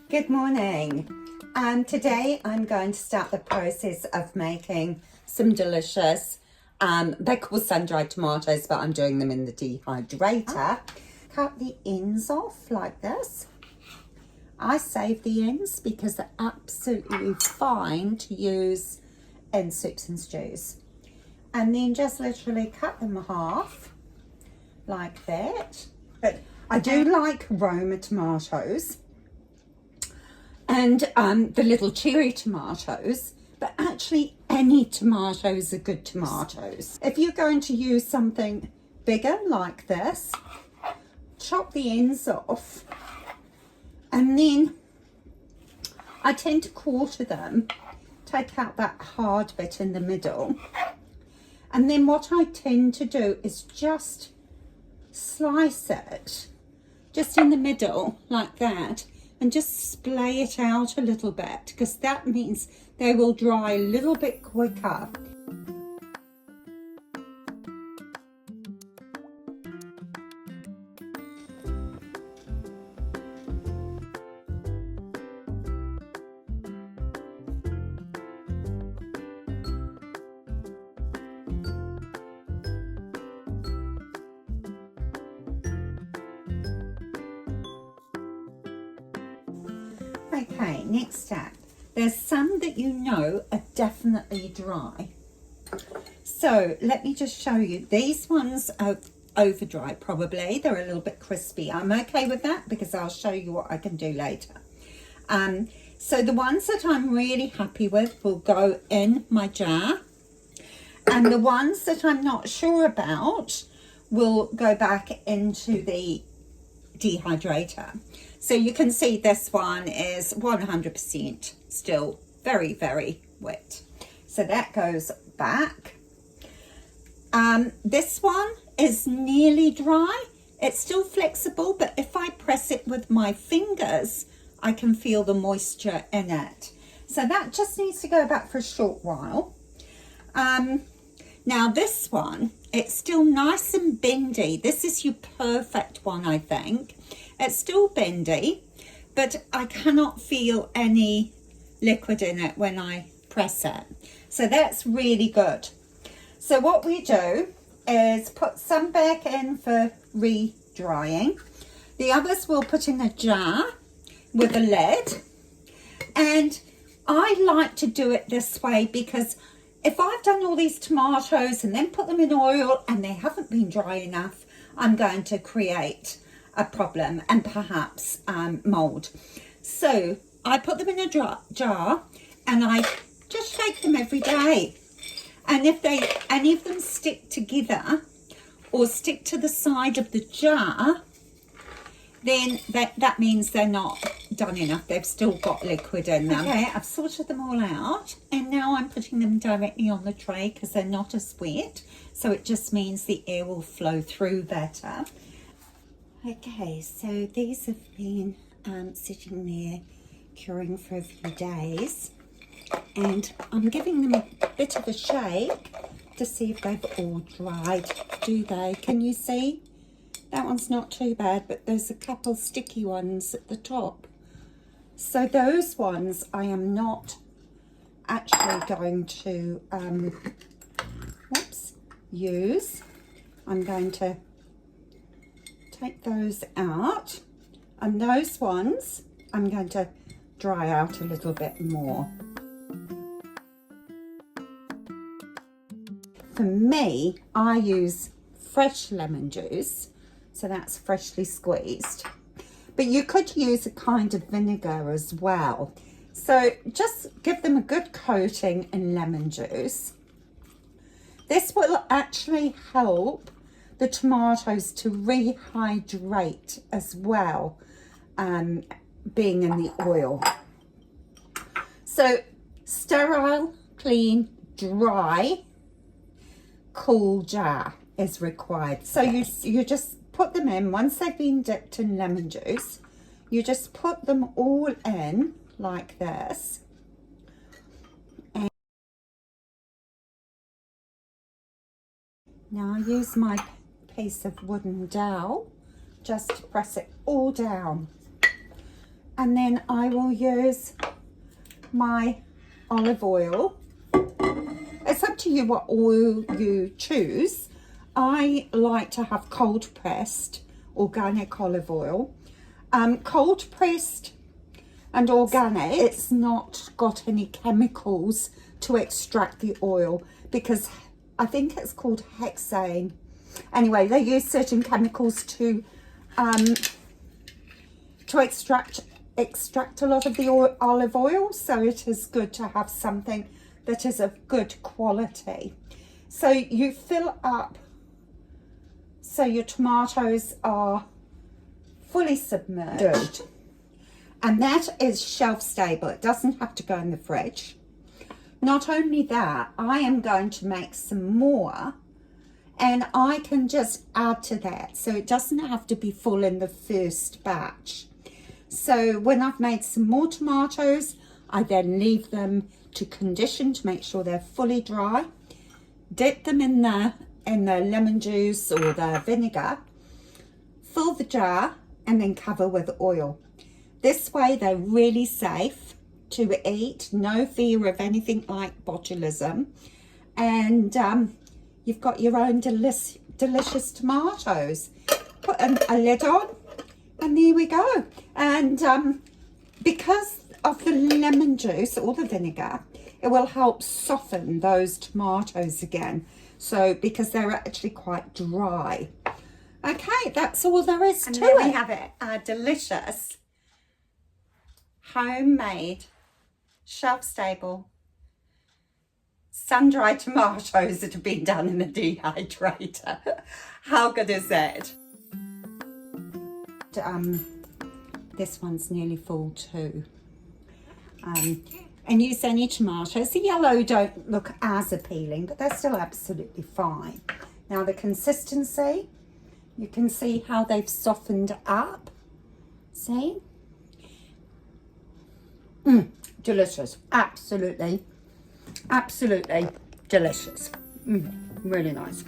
Good morning. Today I'm going to start the process of making some delicious, they're called sun-dried tomatoes, but I'm doing them in the dehydrator. Cut the ends off like this. I save the ends because they're absolutely fine to use in soups and stews. And then just literally cut them half like that. But I do like Roma tomatoes and the little cherry tomatoes, but actually any tomatoes are good tomatoes. If you're going to use something bigger like this, chop the ends off, and then I tend to quarter them, take out that hard bit in the middle, and then what I tend to do is just slice it just in the middle like that, and just splay it out a little bit, because that means they will dry a little bit quicker. Okay, next up, there's some that you know are definitely dry. So let me just show you. These ones are over dry probably. They're a little bit crispy. I'm okay with that because I'll show you what I can do later. So the ones that I'm really happy with will go in my jar. And the ones that I'm not sure about will go back into the dehydrator. So you can see this one is 100% still very, very wet. So that goes back. This one is nearly dry. It's still flexible, but if I press it with my fingers, I can feel the moisture in it. So that just needs to go back for a short while. Now this one, it's still nice and bendy. This is your perfect one, I think. It's still bendy, but I cannot feel any liquid in it when I press it. So that's really good. So what we do is put some back in for re-drying. The others we'll put in a jar with a lid. And I like to do it this way because if I've done all these tomatoes and then put them in oil and they haven't been dry enough, I'm going to create a problem and perhaps mold. So I put them in a jar and I just shake them every day. And if any of them stick together or stick to the side of the jar, then that means they're not done enough. They've still got liquid in them. Okay, I've sorted them all out, and now I'm putting them directly on the tray because they're not as wet. So it just means the air will flow through better. Okay, so these have been sitting there curing for a few days, and I'm giving them a bit of a shake to see if they've all dried. Do they? Can you see? That one's not too bad, but there's a couple sticky ones at the top. So those ones I am not actually going to use. I'm going to take those out, and those ones I'm going to dry out a little bit more. For me, I use fresh lemon juice, so that's freshly squeezed, but you could use a kind of vinegar as well. So just give them a good coating in lemon juice. This will actually help the tomatoes to rehydrate as well, being in the oil. So sterile, clean, dry, cool jar is required. So you just put them in. Once they've been dipped in lemon juice, you just put them all in like this. And now I use my piece of wooden dowel just to press it all down. And then I will use my olive oil. It's up to you what oil you choose. I like to have cold pressed organic olive oil. Cold pressed and organic, it's not got any chemicals to extract the oil, because I think it's called hexane. Anyway, they use certain chemicals to extract a lot of the olive oil, so it is good to have something that is of good quality. So you fill up so your tomatoes are fully submerged, and that is shelf stable. It doesn't have to go in the fridge. Not only that, I am going to make some more, and I can just add to that, so it doesn't have to be full in the first batch. So when I've made some more tomatoes, I then leave them to condition to make sure they're fully dry, dip them in the lemon juice or the vinegar, fill the jar, and then cover with oil. This way they're really safe to eat, no fear of anything like botulism, and you've got your own delicious tomatoes. Put a lid on, and there we go. And because of the lemon juice or the vinegar, it will help soften those tomatoes again, so because they're actually quite dry. Okay, that's all there is to it. And there we have it, our delicious homemade shelf-stable sun-dried tomatoes that have been done in a dehydrator. How good is that? This one's nearly full too. And use any tomatoes. The yellow don't look as appealing, but they're still absolutely fine. Now the consistency, you can see how they've softened up. See? Delicious. Absolutely delicious. Really nice.